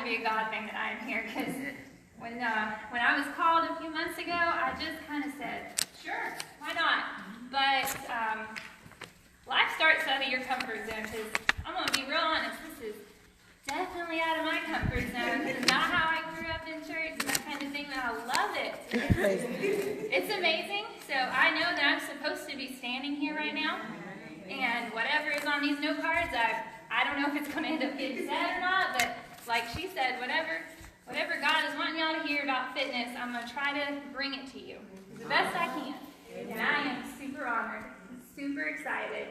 be a God thing that I am here, because when I was called a few months ago, I just kind of said, sure, why not? But life starts out of your comfort zone, because I'm going to be real honest, this is definitely out of my comfort zone. This is not how I grew up in church and that kind of thing, but I love it. It's amazing. So I know that I'm supposed to be standing here right now, and whatever is on these note cards, I don't know if it's going to end up getting said or not, but like she said, whatever God is wanting y'all to hear about fitness, I'm going to try to bring it to you the best I can. And I am super honored, super excited,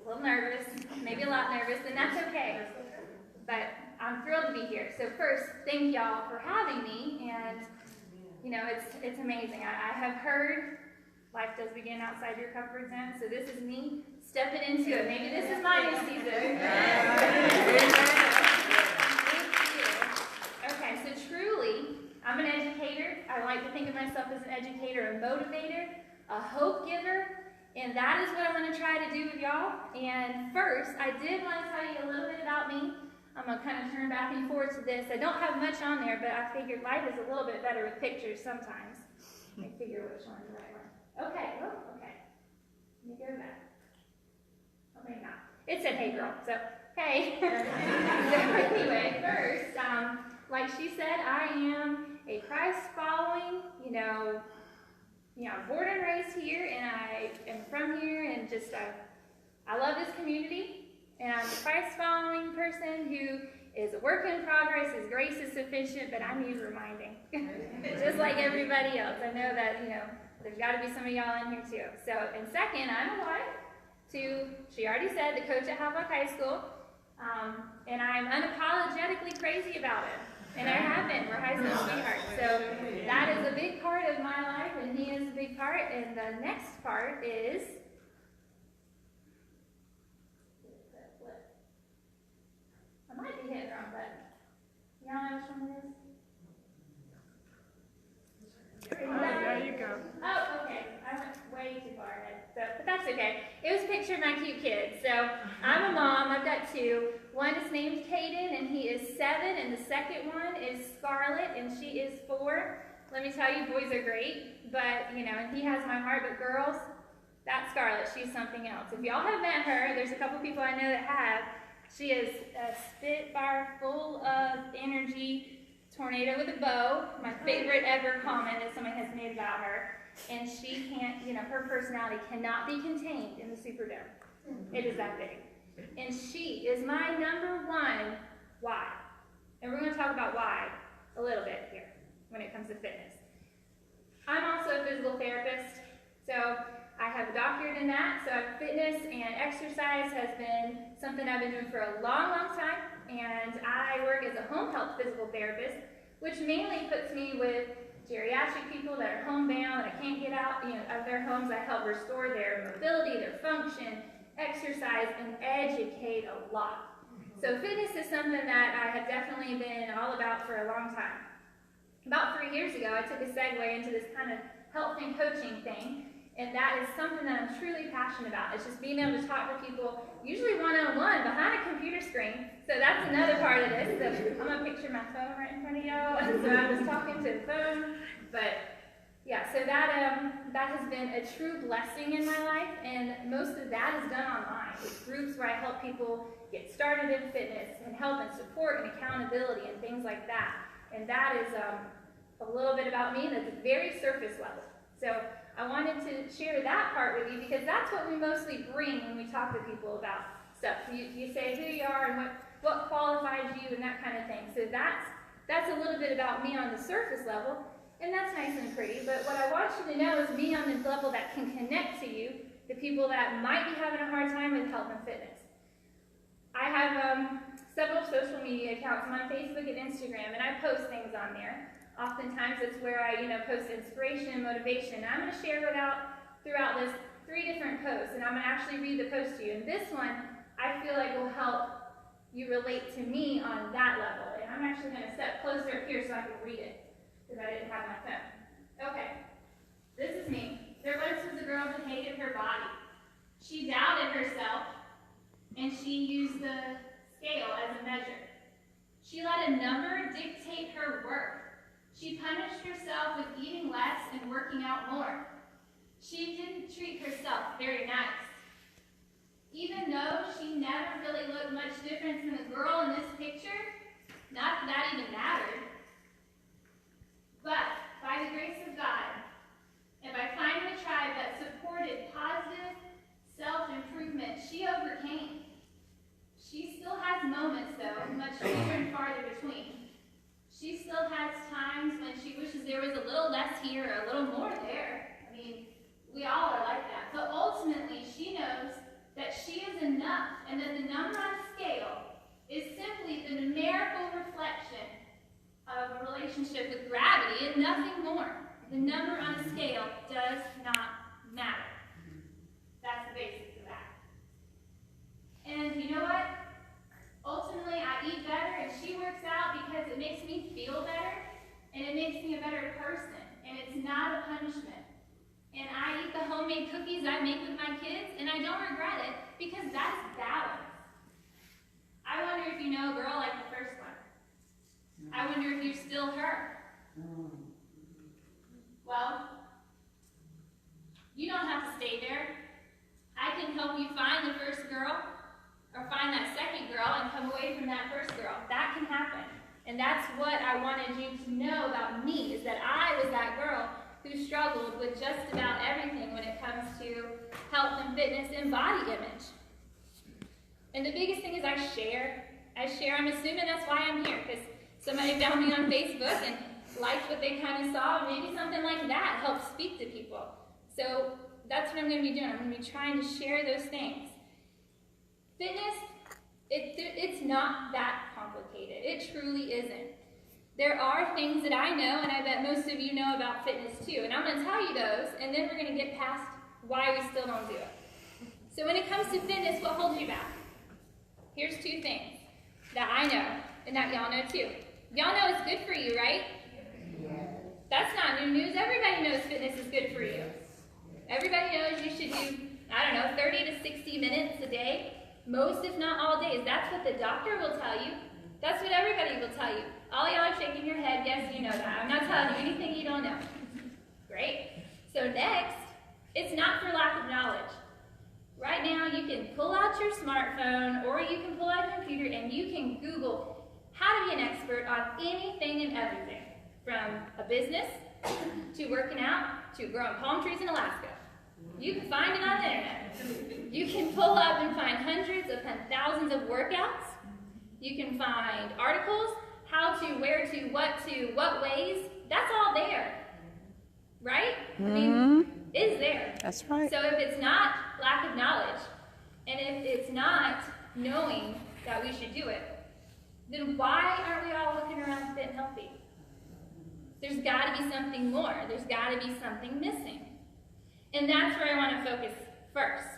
a little nervous, maybe a lot nervous, and that's okay. But I'm thrilled to be here. So first, thank y'all for having me, and you know, it's amazing. I have heard life does begin outside your comfort zone, so this is me stepping into it. Maybe this is my new season. Okay, so truly, I'm an educator. I like to think of myself as an educator, a motivator, a hope giver, and that is what I'm going to try to do with y'all. And first, I did want to tell you a little bit about me. I'm going to kind of turn back and forth to this. I don't have much on there, but I figured life is a little bit better with pictures sometimes. I figure which one's the right one. Okay, oh, okay. Let me go back. Oh, maybe not. It said, hey girl, so, hey. So anyway, first, like she said, I am a Christ-following, I'm born and raised here, and I am from here, and just, I love this community. And I'm a Christ-following person who is a work in progress. His grace is sufficient, but I need reminding. Just like everybody else. I know that, there's got to be some of y'all in here too. So, and second, I'm a wife to, she already said, the coach at Havelock High School. And I'm unapologetically crazy about it. And I have been. We're high school sweethearts. So that is a big part of my life, and he is a big part. And the next part is... I might be hitting the wrong button. Y'all know which one it is? There you go. Oh, okay. I went way too far ahead. But that's okay. It was a picture of my cute kids. So I'm a mom. I've got two. One is named Caden, and he is 7. And the second one is Scarlett, and she is 4. Let me tell you, boys are great. But, and he has my heart. But girls, that's Scarlett. She's something else. If y'all have met her, there's a couple people I know that have. She is a spitfire, full of energy, tornado with a bow. My favorite ever comment that somebody has made about her. And she can't, her personality cannot be contained in the Superdome. It is that big. And she is my number one why. And we're going to talk about why a little bit here when it comes to fitness. I'm also a physical therapist, so I have a doctorate in that, so fitness and exercise has been something I've been doing for a long, long time, and I work as a home health physical therapist, which mainly puts me with geriatric people that are homebound, that can't get out of their homes. I help restore their mobility, their function, exercise, and educate a lot. So fitness is something that I have definitely been all about for a long time. About 3 years ago, I took a segue into this kind of health and coaching thing. And that is something that I'm truly passionate about. It's just being able to talk to people, usually one-on-one, behind a computer screen. So that's another part of this. So I'm going to picture my phone right in front of y'all. So I'm just talking to the phone. But yeah, so that has been a true blessing in my life. And most of that is done online. It's groups where I help people get started in fitness and help and support and accountability and things like that. And that is a little bit about me that's very surface level. So I wanted to share that part with you because that's what we mostly bring when we talk to people about stuff. You say who you are and what qualifies you and that kind of thing. So that's a little bit about me on the surface level, and that's nice and pretty. But what I want you to know is me on the level that can connect to you, the people that might be having a hard time with health and fitness. I have several social media accounts. I'm on Facebook and Instagram, and I post things on there. Oftentimes it's where I, post inspiration and motivation. And I'm going to share throughout this 3 different posts, and I'm going to actually read the post to you. And this one, I feel like will help you relate to me on that level. And I'm actually going to step closer up here so I can read it, because I didn't have my phone. Okay, this is me. There once was a girl who hated her body. She doubted herself, and she used the scale as a measure. She let a number dictate her work. She punished herself with eating less and working out more. She didn't treat herself very nice. Even though she never really looked much different from the girl in this picture, not that that even mattered, but by the grace of God, and by finding a tribe that supported positive self-improvement, she overcame. She still has moments, though, much fewer and farther between. She still has times when she wishes there was a little less here or a little more there. I mean, we all are like that. But ultimately, she knows that she is enough, and that the number on a scale is simply the numerical reflection of a relationship with gravity and nothing more. The number on a scale does not matter. That's the basics of that. And you know what? Ultimately, I eat better and she works out because it makes me feel better and it makes me a better person. And it's not a punishment. And I eat the homemade cookies I make with my kids and I don't regret it because that's balance. I wonder if you know a girl like the first one. I wonder if you're still her. Well, you don't have to stay there. I can help you find the first girl or find that second girl and come away from that first girl. That can happen. And that's what I wanted you to know about me, is that I was that girl who struggled with just about everything when it comes to health and fitness and body image. And the biggest thing is I share. I'm assuming that's why I'm here, because somebody found me on Facebook and liked what they kind of saw. Maybe something like that helps speak to people. So that's what I'm going to be doing. I'm going to be trying to share those things. Fitness, it's not that complicated. It truly isn't. There are things that I know, and I bet most of you know about fitness too. And I'm going to tell you those, and then we're going to get past why we still don't do it. So when it comes to fitness, what holds you back? Here's two things that I know, and that y'all know too. Y'all know it's good for you, right? That's not new news. Everybody knows fitness is good for you. Everybody knows you should do, 30 to 60 minutes a day. Most, if not all days. That's what the doctor will tell you. That's what everybody will tell you. All y'all are shaking your head. Yes, you know that. I'm not telling you anything you don't know. Great. So next, it's not for lack of knowledge. Right now, you can pull out your smartphone or you can pull out a computer and you can Google how to be an expert on anything and everything. From a business, to working out, to growing palm trees in Alaska. You can find it on the internet. You can pull up and find hundreds of thousands of workouts. You can find articles, how to, where to, what ways. That's all there. Right? I mean, it's there. That's right. So if it's not lack of knowledge, and if it's not knowing that we should do it, then why aren't we all looking around fit and healthy? There's got to be something more. There's got to be something missing. And that's where I want to focus first.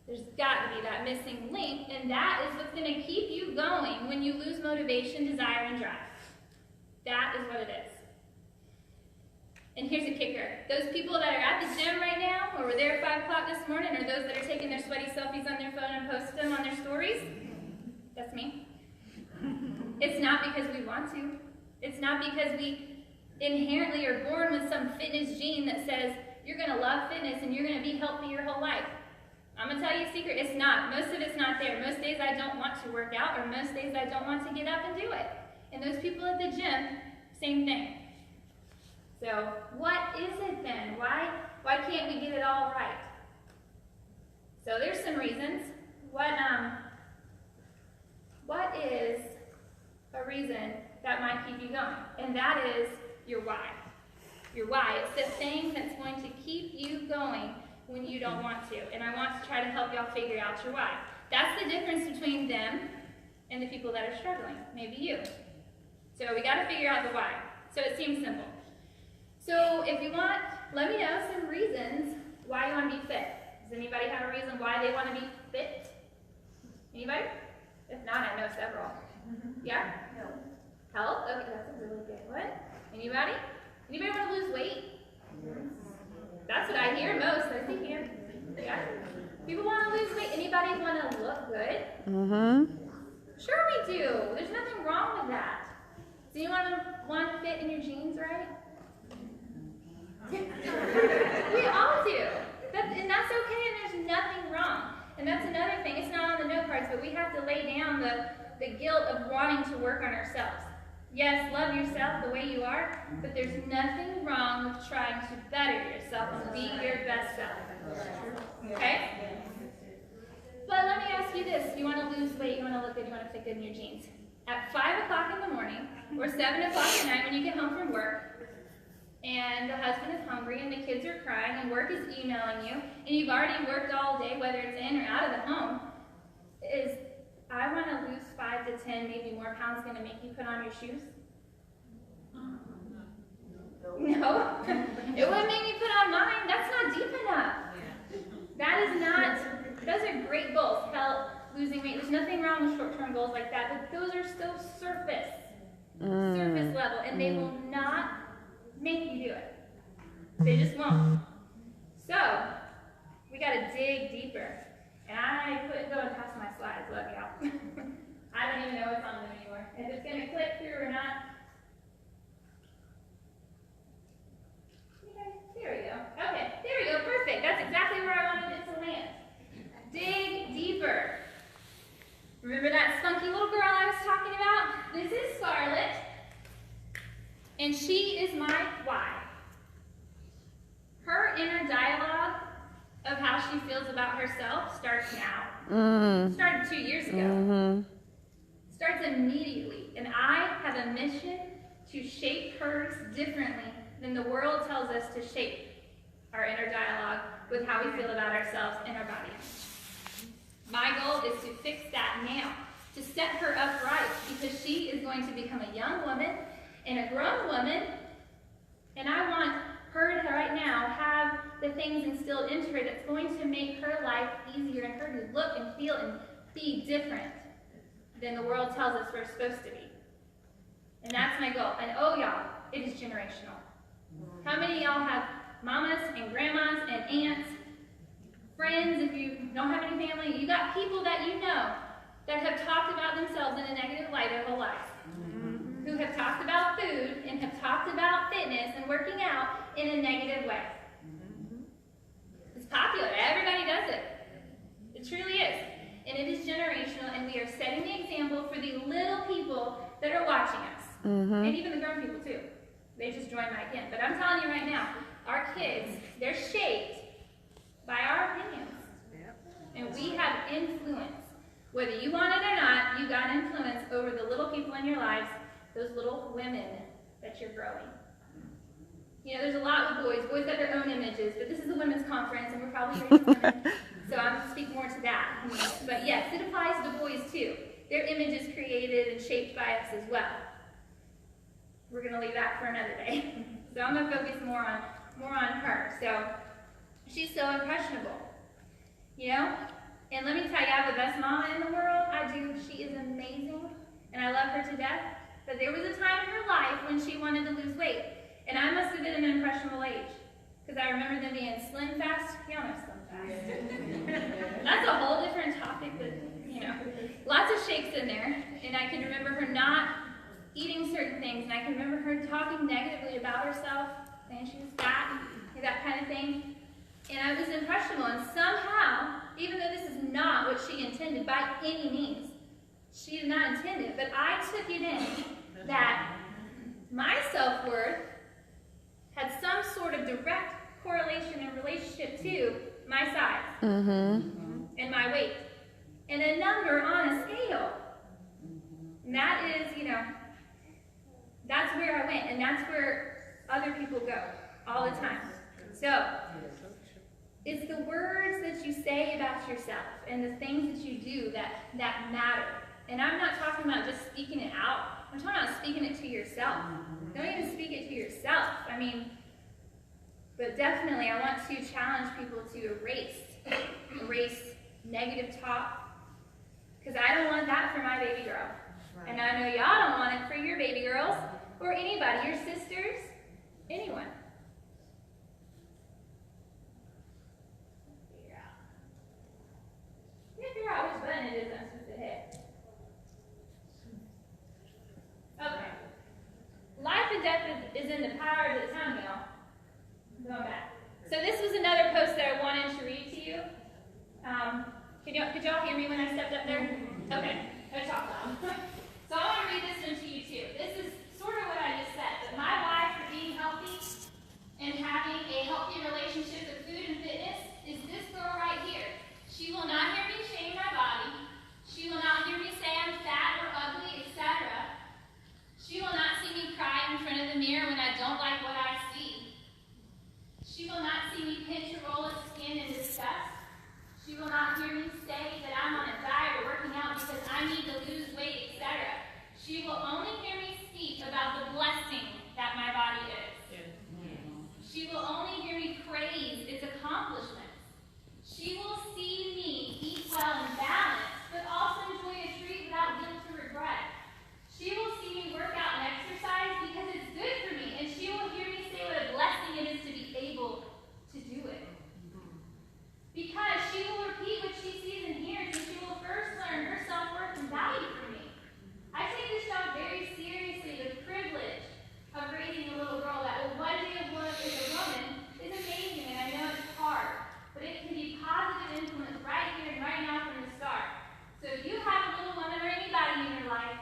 There's got to be that missing link, and that is what's going to keep you going when you lose motivation, desire, and drive. That is what it is. And here's a kicker. Those people that are at the gym right now, or were there at 5 o'clock this morning, or those that are taking their sweaty selfies on their phone and post them on their stories, that's me. It's not because we want to. It's not because we inherently are born with some fitness gene that says you're going to love fitness and you're going to be healthy your whole life. I'm going to tell you a secret. It's not. Most of it's not there. Most days I don't want to work out, or most days I don't want to get up and do it. And those people at the gym, same thing. So what is it then? Why can't we get it all right? So there's some reasons. What is a reason that might keep you going? And that is your why. Your why. It's the thing that's going to keep you going when you don't want to. And I want to try to help y'all figure out your why. That's the difference between them and the people that are struggling. Maybe you. So we got to figure out the why. So it seems simple. So if you want, let me know some reasons why you want to be fit. Does anybody have a reason why they want to be fit? Anybody? If not, I know several. Yeah? No. Health? Okay, that's a really good one. Anybody? Anybody want to lose weight? That's what I hear most. I see here. Yeah. People want to lose weight. Anybody want to look good? Sure we do. There's nothing wrong with that. Do you want to fit in your jeans, right? We all do. And that's okay, and there's nothing wrong. And that's another thing. It's not on the note cards, but we have to lay down the guilt of wanting to work on ourselves. Yes, love yourself the way you are, but there's nothing wrong with trying to better yourself and be your best self. Okay? But let me ask you this. You want to lose weight, you want to look good, you want to fit good in your jeans. At 5 o'clock in the morning or 7 o'clock at night when you get home from work, and the husband is hungry and the kids are crying and work is emailing you, and you've already worked all day, whether it's in or out of the home, is I want to lose 5 to 10, maybe more pounds going to make you put on your shoes? No. It wouldn't make me put on mine. That's not deep enough. That is not, those are great goals. Health, losing weight. There's nothing wrong with short-term goals like that, but those are still surface level, and they will not make you do it. They just won't. So, we got to dig deeper. And I couldn't go and pass my slides, love y'all. I don't even know what's on them anymore. If it's going to click through or not. Okay, there we go. Okay, there we go, perfect. That's exactly where I wanted it to land. Dig deeper. Remember that spunky little girl I was talking about? This is Scarlett. And she is my why. Her inner dialogue of how she feels about herself starts now. Started 2 years ago. Starts immediately. And I have a mission to shape hers differently than the world tells us to shape our inner dialogue with how we feel about ourselves and our body. My goal is to fix that now, to set her up right, because she is going to become a young woman and a grown woman, and I want her to right now have the things instilled into her that's going to make her life easier and her to look and feel and be different than the world tells us we're supposed to be. And that's my goal. And oh y'all, it is generational. How many of y'all have mamas and grandmas and aunts, friends, if you don't have any family, you got people that you know that have talked about themselves in a negative light their whole life. Who have talked about food and have talked about fitness and working out in a negative way. It's popular. Everybody does it. It truly is. And it is generational, and we are setting the example for the little people that are watching us. And even the grown people, too. They just joined my kin. But I'm telling you right now, our kids, they're shaped by our opinions. And we have influence. Whether you want it or not, you got influence over the little people in your lives, those little women that you're growing. You know, there's a lot with boys. Boys got their own images, but this is a women's conference, and we're probably raising women, so I'm going to speak more to that. But yes, it applies to boys too. Their image is created and shaped by us as well. We're going to leave that for another day. So I'm going to focus more on her. So she's so impressionable, you know. And let me tell you, I have the best mama in the world. I do. She is amazing, and I love her to death. But there was a time in her life when she wanted to lose weight. And I must have been an impressionable age. Because I remember them being slim fast. Y'all know slim fast. That's a whole different topic, but, you know. Lots of shakes in there. And I can remember her not eating certain things. And I can remember her talking negatively about herself, saying she was fat, and that kind of thing. And I was impressionable. And somehow, even though this is not what she intended by any means, she did not intend it, but I took it in that my self-worth had some sort of direct correlation and relationship to my size and my weight, and a number on a scale. And that is, you know, that's where I went, and that's where other people go all the time. So, it's the words that you say about yourself and the things that you do that matter. And I'm not talking about just speaking it out. I'm talking about speaking it to yourself. Don't even speak it to yourself. I mean, but definitely I want to challenge people to erase negative talk. Because I don't want that for my baby girl. And I know y'all don't want it for your baby girls or anybody, your sisters, anyone. Figure out which button it is I'm supposed to hit. to lose weight, etc. She will only hear me speak about the blessing that my body is. She will only hear me praise its accomplishments. She will see me eat well and balance, but also enjoy a treat without guilt or regret. She will see me work out and exercise because it's good for me, and she will hear me say what a blessing it is to be able to do it. Because she will repeat what she sees and hears, and she will first learn her self-worth and value from me. I take this job very seriously. The privilege of raising a little girl that will one day grow up as a woman is amazing, and I know it's hard, but it can be positive influence right here and right now from the start. So if you have a little woman or anybody in your life,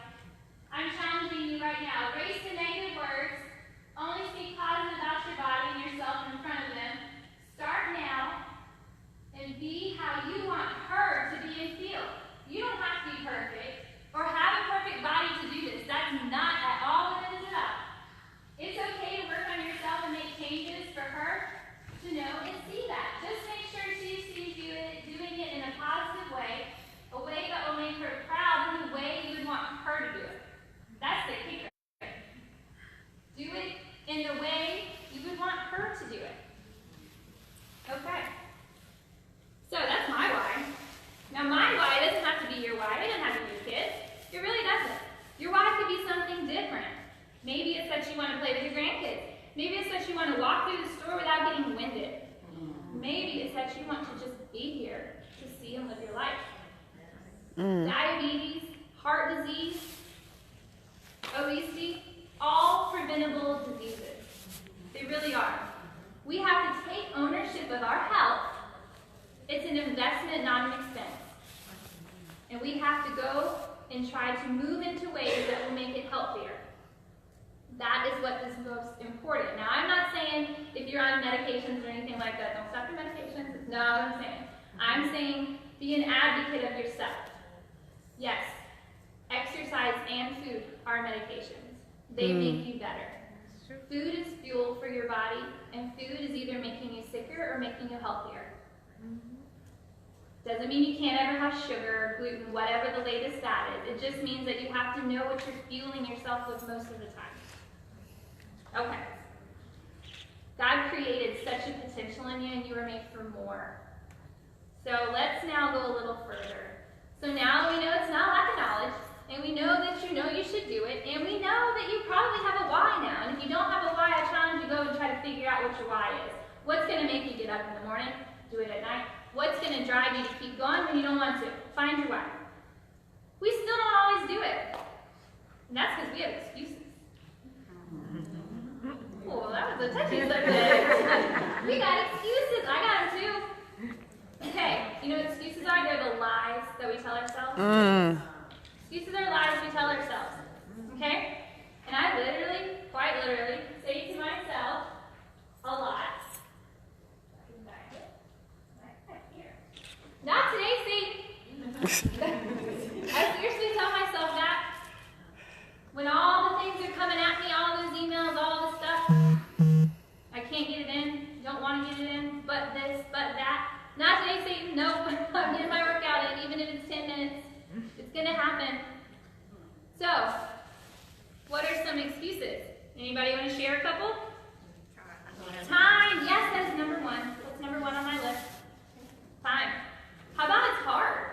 I'm challenging you right now. Erase the negative words. Only speak positive about your body and yourself in front of them. Start now and be how you want her to be and feel. You don't have to be perfect or have a perfect body to do this. That's not at all what it is about. It's okay to work on yourself and make changes for her to know and see that. Just make sure she sees you doing it in a positive way, a way that will make her proud in the way you would want her to do it. That's the kicker. Do it in the way you would want her to do it. Okay. So that's my why. Now my why doesn't have to be your why. It doesn't have to be your kids. It really doesn't. Your why could be something different. Maybe it's that you want to play with your grandkids. Maybe it's that you want to walk through the store without getting winded. Maybe it's that you want to just be here to see and live your life. Diabetes, heart disease, obesity, all preventable diseases. They really are. We have to take ownership of our health. It's an investment, not an expense. And we have to go and try to move into ways that will make it healthier. That is what is most important. Now, I'm not saying if you're on medications or anything like that, don't stop your medications. No, I'm saying be an advocate of yourself. Yes, exercise and food are medications. They make you better. Food is fuel for your body, and food is either making you sicker or making you healthier. Doesn't mean you can't ever have sugar, gluten, whatever the latest fad is. It just means that you have to know what you're fueling yourself with most of the time. Okay. God created such a potential in you, and you were made for more. So let's now go a little further. So now we know it's not lack of knowledge, and we know that you know you should do it, and we know that you probably have a why now. And if you don't have a why, I challenge you to go and try to figure out what your why is. What's going to make you get up in the morning? Do it at night. What's going to drive you to keep going when you don't want to? Find your why. We still don't always do it. And that's because we have excuses. Oh, that was a touchy subject. We got excuses. I got them too. Okay, you know what excuses are? They're the lies that we tell ourselves. Excuses are lies we tell ourselves. Okay? And I literally, quite literally, say to myself a lot. Not today, Satan. I seriously tell myself that. When all the things are coming at me, all those emails, all this stuff, I can't get it in, don't want to get it in, but this, but that. Not today, Satan. Nope. I'm getting my workout in, even if it's 10 minutes. It's going to happen. So, what are some excuses? Anybody want to share a couple? Time. Yes, that's number one. What's number one on my list? Time. How about it's hard?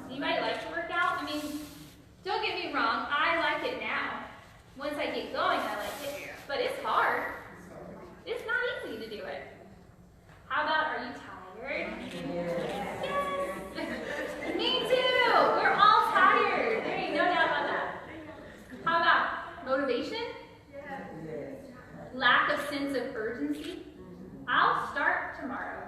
Anybody like to work out? I mean, don't get me wrong, I like it now. Once I get going, I like it. But it's hard. It's not easy to do it. How about, are you tired? Yes! Me too! We're all tired. There ain't no doubt about that. How about motivation? Lack of sense of urgency? I'll start tomorrow.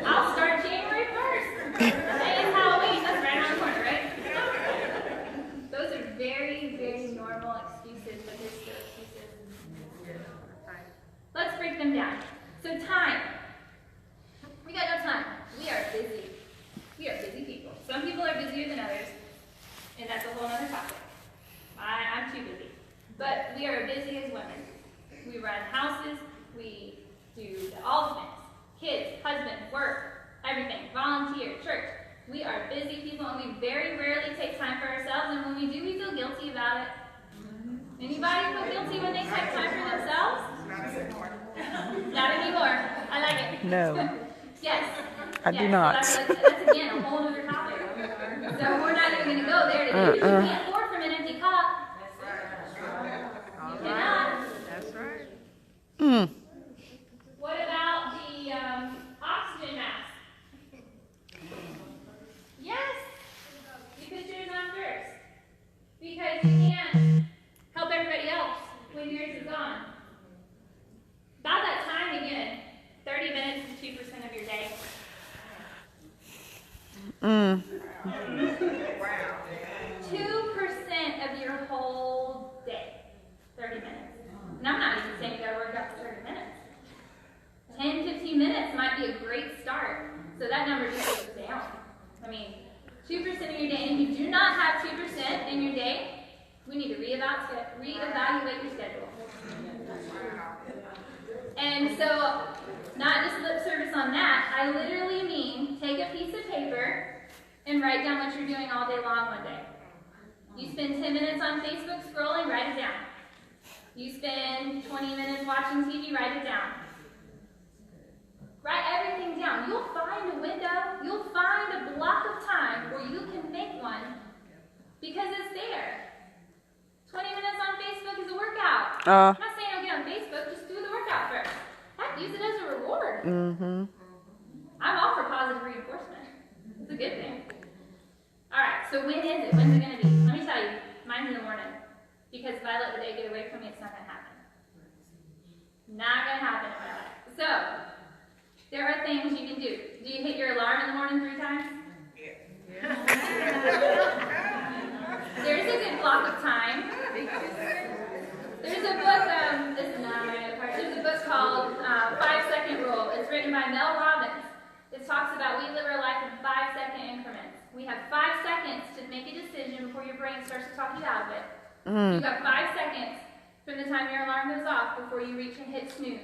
I'll start January 1st. Hey, it's Halloween. That's right around the corner, right? Those are very, very normal excuses, but they're still excuses. Let's break them down. So time. We got no time. We are busy. We are busy people. Some people are busier than others, and that's a whole other topic. I'm too busy. But we are busy as women. We run houses. We do all the things. Kids, husband, work, everything. Volunteer, church. We are busy people, and we very rarely take time for ourselves, and when we do, we feel guilty about it. Anybody feel guilty when they take time for themselves? Not anymore. I like it. No. Yes. I do not. So that's again a whole other topic. So we're not even going to go there today. But you can't pour from an empty cup. You cannot. That's right. What about the oxygen mask? Yes. You put yours on first. Because you can't help everybody else when yours is on. About that time again, 30 minutes is 2% of your day. Wow. 2% of your whole day. 30 minutes. And I'm not even saying you gotta work out for 30 minutes. 10, 15 minutes might be a great start. So that number just goes down. I mean, 2% of your day. And if you do not have 2% in your day, we need to reevaluate your schedule. And so, not just lip service on that, I literally mean take a piece of paper and write down what you're doing all day long one day. You spend 10 minutes on Facebook scrolling, write it down. You spend 20 minutes watching TV, write it down. Write everything down. You'll find a window, you'll find a block of time where you can make one because it's there. 20 minutes on Facebook is a workout. I'm not saying don't get on Facebook, just do the workout first. Heck, use it as a reward. I'm all for positive reinforcement. It's a good thing. Alright, so when is it? When's it going to be? Let me tell you, mine's in the morning. Because if I let the day get away from me, it's not going to happen. Not going to happen in my life. So, there are things you can do. Do you hit your alarm in the morning 3 times? There's a good block of time. There's a book, there's a book called 5-Second Rule. It's written by Mel Robbins. It talks about we live our life in 5-second increments. We have 5 seconds to make a decision before your brain starts to talk you out of it. You've got 5 seconds from the time your alarm goes off before you reach and hit snooze.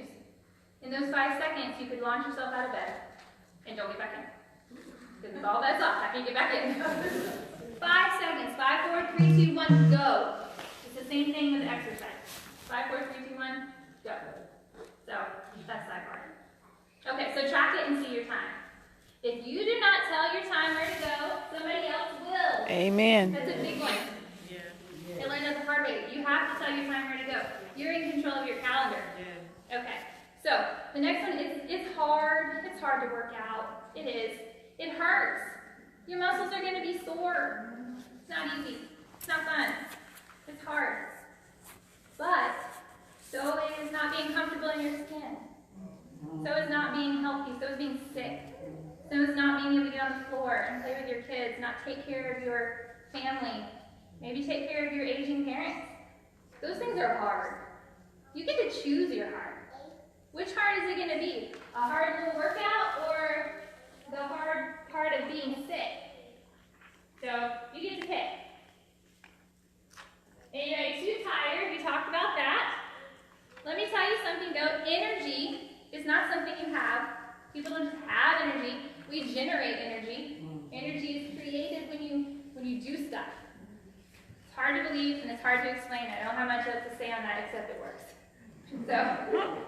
In those 5 seconds, you could launch yourself out of bed and don't get back in. Because all bets off, I can't get back in. 5 seconds. 5, 4, 3, 2, 1, go. It's the same thing with exercise. 5, 4, 3, 2, 1, go. So, that's that part. Okay, so track it and see your time. If you do not tell your time where to go, somebody else will. Amen. That's a big one. I learned that the hard way. You have to tell your time where to go. You're in control of your calendar. Okay, so the next one is it's hard. It's hard to work out. It is. It hurts. Your muscles are going to be sore. It's not easy. It's not fun. It's hard. But so is not being comfortable in your skin. So is not being healthy. So is being sick. So is not being able to get on the floor and play with your kids, not take care of your family. Maybe take care of your aging parents. Those things are hard. You get to choose your heart. Which heart is it going to be? A hard little workout or the hard part of being sick? So you get to pick. And you're too tired. We talked about that. Let me tell you something though. Energy is not something you have. People don't just have energy. We generate energy. Energy is created when you do stuff. It's hard to believe and it's hard to explain. I don't have much else to say on that except it works. So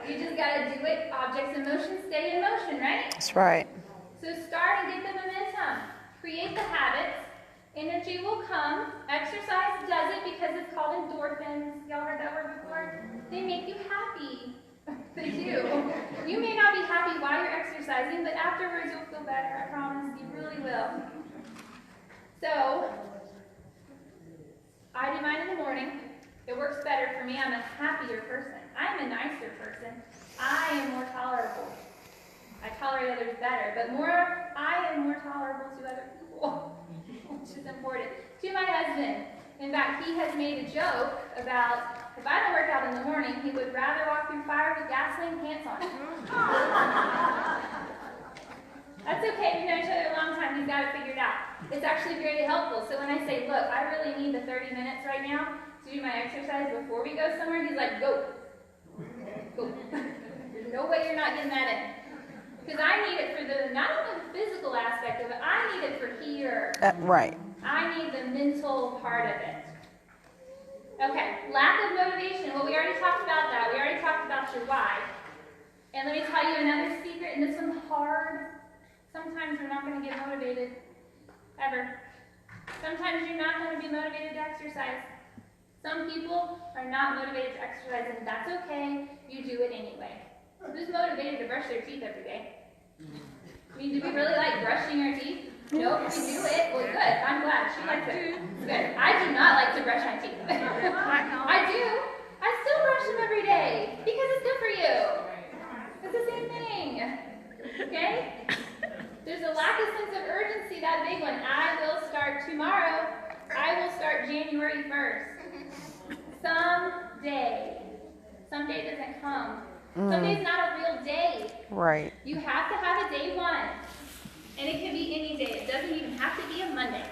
you just got to do it. Objects in motion stay in motion, right? That's right. So start and get the momentum. Create the habits. Energy will come. Exercise does it because it's called endorphins. Y'all heard that word before? They make you happy. They do. You may not be happy while you're exercising, but afterwards you'll feel better. I promise. You really will. So, I do mine in the morning. It works better for me. I'm a happier person. I'm a nicer person. I am more tolerable. I tolerate others better, but I am more tolerable to other people, which is important. To my husband. In fact, he has made a joke about if I don't work out in the morning, he would rather walk through fire with gasoline pants on. That's okay. We've known each other a long time. He's got it figured out. It's actually very helpful. So when I say, look, I really need the 30 minutes right now to do my exercise before we go somewhere, he's like, go. Go. There's no way you're not getting that in. Because I need it for the, not only the physical aspect of it, I need it for here. Right. I need the mental part of it. Okay, lack of motivation. Well, we already talked about that. We already talked about your why. And let me tell you another secret, and this one's hard. Sometimes we're not going to get motivated, ever. Sometimes you're not going to be motivated to exercise. Some people are not motivated to exercise, and that's okay. You do it anyway. Who's motivated to brush their teeth every day? I mean, do we really like brushing our teeth? Nope, we do it. Well, good. I'm glad. She likes it. Good. I do not like to brush my teeth. I do. I still brush them every day because it's good for you. It's the same thing. Okay? There's a lack of sense of urgency, that big one. I will start tomorrow. I will start January 1st. Someday. Someday doesn't come. Someday's not a real day. Right. You have to have a day one. And it can be any day. It doesn't even have to be a Monday.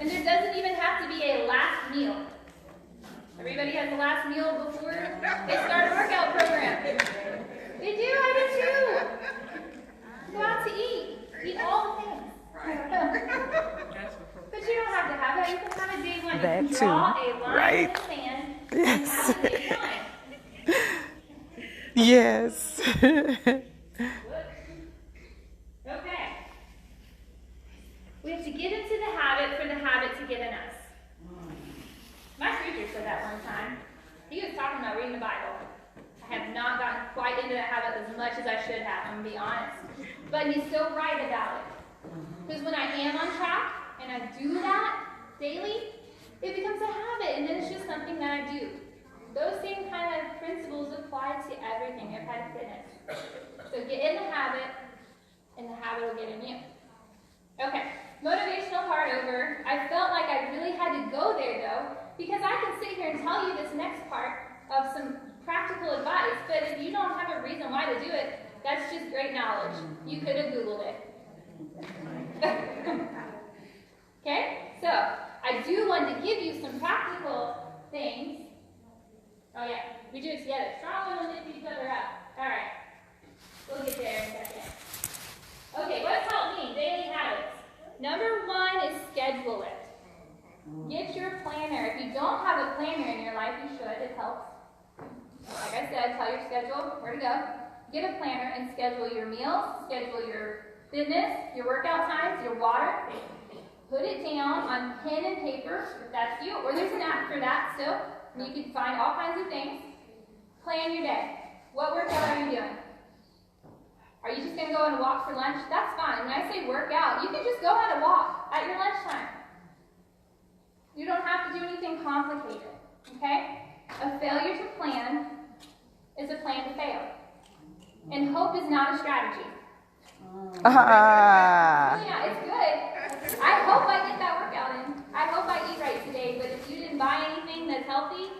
And there doesn't even have to be a last meal. Everybody has a last meal before they start a workout program. They do, I do too. Go out to eat. Eat all the things. But you don't have to have that. You can have a day one. That You can draw too. a line Right. in the sand Yes. and have a day one. Yes. Okay. We have to get into the habit for the habit to get in us. My preacher said that one time. He was talking about reading the Bible. I have not gotten quite into that habit as much as I should have, I'm going to be honest. But he's so right about it. Because when I am on track and I do that daily, it becomes a habit, and then it's just something that I do. Those same kind of principles apply to everything. I've had fitness. So get in the habit, and the habit will get in you. Okay, motivational part over. I felt like I really had to go there, though, because I can sit here and tell you this next part of some practical advice, but if you don't have a reason why to do it, that's just great knowledge. You could have Googled it. Okay, so I do want to give you some practical things. Oh yeah, we do it together. Strong women lift each other up. All right, we'll get there in a second. Okay, what's helped me? Daily habits. Number one is schedule it. Get your planner. If you don't have a planner in your life, you should. It helps. Like I said, tell your schedule where to go. Get a planner and schedule your meals, schedule your fitness, your workout times, your water. Put it down on pen and paper, if that's you, or there's an app for that still. You can find all kinds of things. Plan your day. What workout are you doing? Are you just going to go on a walk for lunch? That's fine. When I say workout, you can just go on a walk at your lunchtime. You don't have to do anything complicated, okay? A failure to plan is a plan to fail. And hope is not a strategy. Yeah, it's good. I hope I get that workout in. I hope I eat right today, but if you didn't buy anything that's healthy,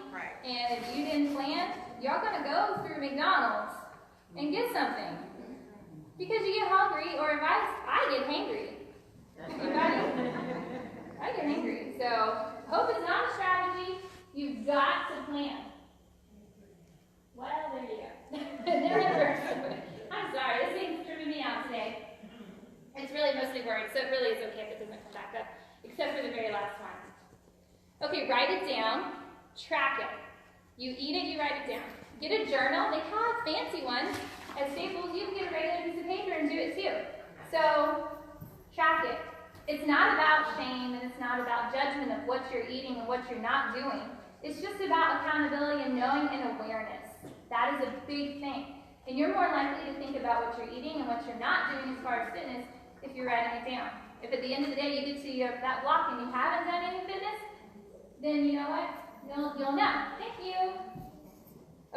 and if you didn't plan, you're going to go through McDonald's and get something. Because you get hungry, or if I get hangry. Anybody? I get hangry. So, hope is not a strategy. You've got to plan. Well, there you go. I'm sorry, this thing's tripping me out today. It's really mostly words, so it really is okay if it doesn't come back up, except for the very last one. Okay, write it down. Track it. You eat it, you write it down. Get a journal. They have fancy ones at Staples. You can get a regular piece of paper and do it too. So, track it. It's not about shame, and it's not about judgment of what you're eating and what you're not doing. It's just about accountability and knowing and awareness. That is a big thing. And you're more likely to think about what you're eating and what you're not doing as far as fitness if you're writing it down. If at the end of the day you get to that block and you haven't done any fitness, then you know what? You'll know. Thank you.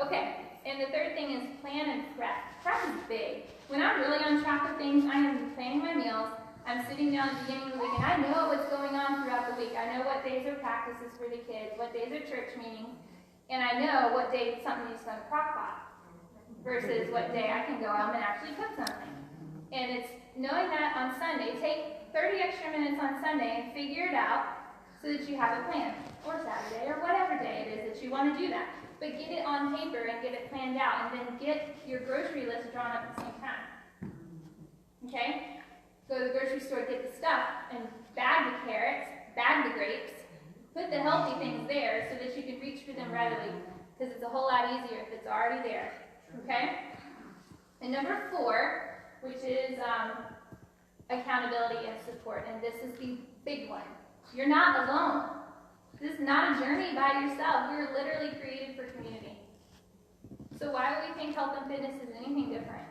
Okay. And the third thing is plan and prep. Prep is big. When I'm really on track of things, I am planning my meals. I'm sitting down at the beginning of the week, and I know what's going on throughout the week. I know what days are practices for the kids, what days are church meetings, and I know what day something is going to crock pot versus what day I can go home and actually cook something. And it's knowing that on Sunday. Take 30 extra minutes on Sunday and figure it out so that you have a plan, or Saturday, or whatever day it is that you want to do that. But get it on paper and get it planned out, and then get your grocery list drawn up at the same time. Okay? Go to the grocery store, get the stuff, and bag the carrots, bag the grapes, put the healthy things there so that you can reach for them readily, because it's a whole lot easier if it's already there. Okay? And number 4, which is accountability and support, and this is the big one. You're not alone. This is not a journey by yourself. We were literally created for community. So why would we think health and fitness is anything different?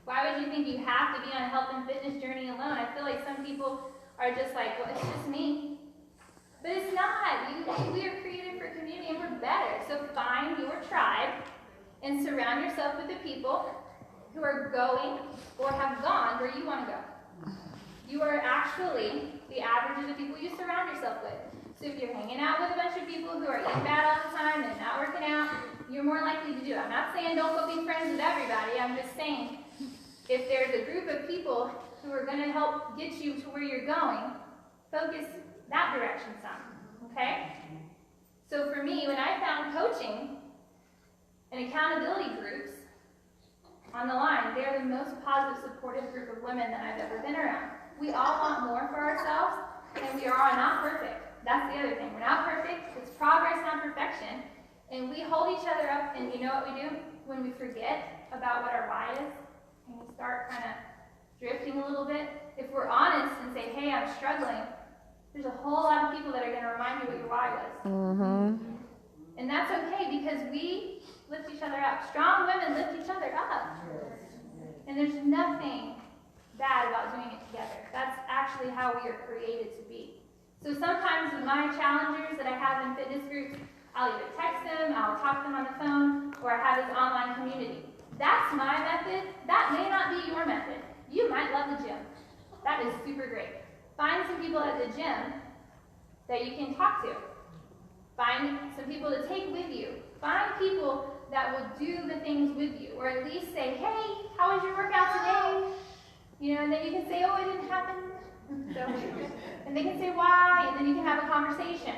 Why would you think you have to be on a health and fitness journey alone? I feel like some people are just like, well, it's just me. But it's not. We are created for community, and we're better. So find your tribe and surround yourself with the people who are going or have gone where you want to go. You are actually the average of the people you surround yourself with. So if you're hanging out with a bunch of people who are eating bad all the time and not working out, you're more likely to do it. I'm not saying don't go be friends with everybody. I'm just saying if there's a group of people who are going to help get you to where you're going, focus that direction some, okay? So for me, when I found coaching and accountability groups on the line, they're the most positive, supportive group of women that I've ever been around. We all want more for ourselves, and we are not perfect. That's the other thing. We're not perfect. It's progress, not perfection. And we hold each other up, and you know what we do? When we forget about what our why is, and we start kind of drifting a little bit, if we're honest and say, hey, I'm struggling, there's a whole lot of people that are going to remind you what your why was. Mm-hmm. And that's okay, because we lift each other up. Strong women lift each other up. And there's nothing bad about doing it together. That's actually how we are created to be. So sometimes with my challengers that I have in fitness groups, I'll either text them, I'll talk to them on the phone, or I have this online community. That's my method. That may not be your method. You might love the gym. That is super great. Find some people at the gym that you can talk to. Find some people to take with you. Find people that will do the things with you, or at least say, hey, how was your workout today? You know, and then you can say, oh, it didn't happen. So, and they can say why, and then you can have a conversation.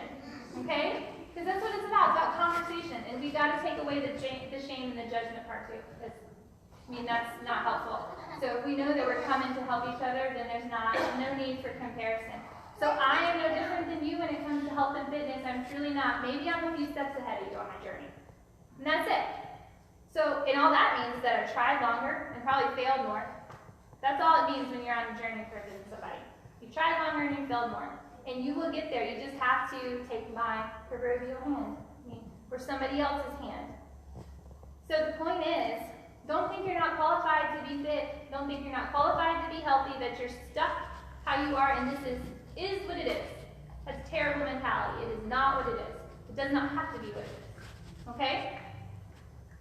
Okay? Because that's what it's about conversation. And we've got to take away the shame and the judgment part too. That's not helpful. So if we know that we're coming to help each other, then there's no need for comparison. So I am no different than you when it comes to health and fitness. I'm truly not. Maybe I'm a few steps ahead of you on my journey. And that's it. So, and all that means is that I've tried longer and probably failed more. That's all it means when you're on a journey for somebody. You tried longer and you failed more. And you will get there. You just have to take my proverbial hand, or somebody else's hand. So the point is, don't think you're not qualified to be fit. Don't think you're not qualified to be healthy, that you're stuck how you are, and this is what it is. That's a terrible mentality. It is not what it is. It does not have to be what it is. Okay?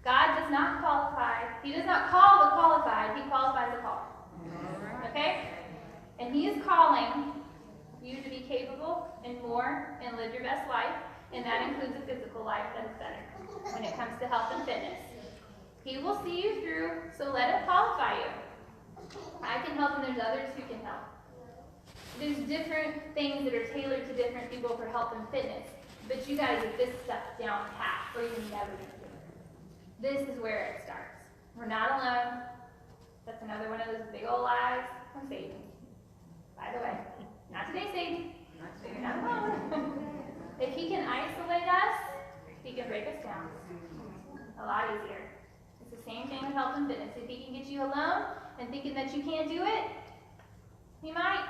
God does not qualify. He does not call the qualified. He qualifies the called. Okay? And He is calling you to be capable and more and live your best life, and that includes a physical life that is better when it comes to health and fitness. He will see you through, so let Him qualify you. I can help, and there's others who can help. There's different things that are tailored to different people for health and fitness, but you got to get this stuff down pat, or you're never going to do it. This is where it starts. We're not alone. That's another one of those big old lies from Satan. By the way, not today, Satan. You're not alone. If he can isolate us, he can break us down. A lot easier. It's the same thing with health and fitness. If he can get you alone and thinking that you can't do it, he might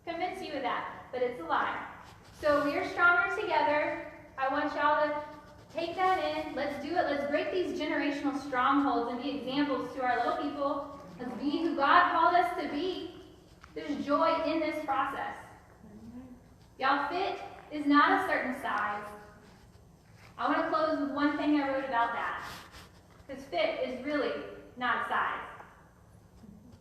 convince you of that, but it's a lie. So we are stronger together. I want y'all to take that in. Let's do it. Let's break these generational strongholds and be examples to our little people. Let's be who God called us to be. There's joy in this process. Y'all, fit is not a certain size. I want to close with one thing I wrote about that. Because fit is really not a size.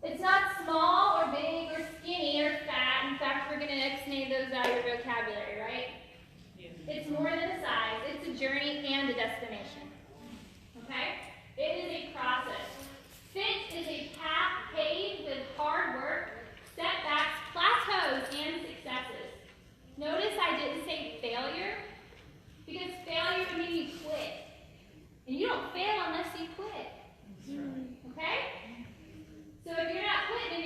It's not small or big or skinny or fat. In fact, we're going to X-name those out of your vocabulary, right? It's more than a size. It's a journey and a destination. Okay? It is a process. Fit is a path paved with hard work, setbacks, plateaus, and successes. Notice I didn't say failure, because failure would mean you quit. And you don't fail unless you quit. Okay? So if you're not quitting,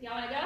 Y'all wanna go?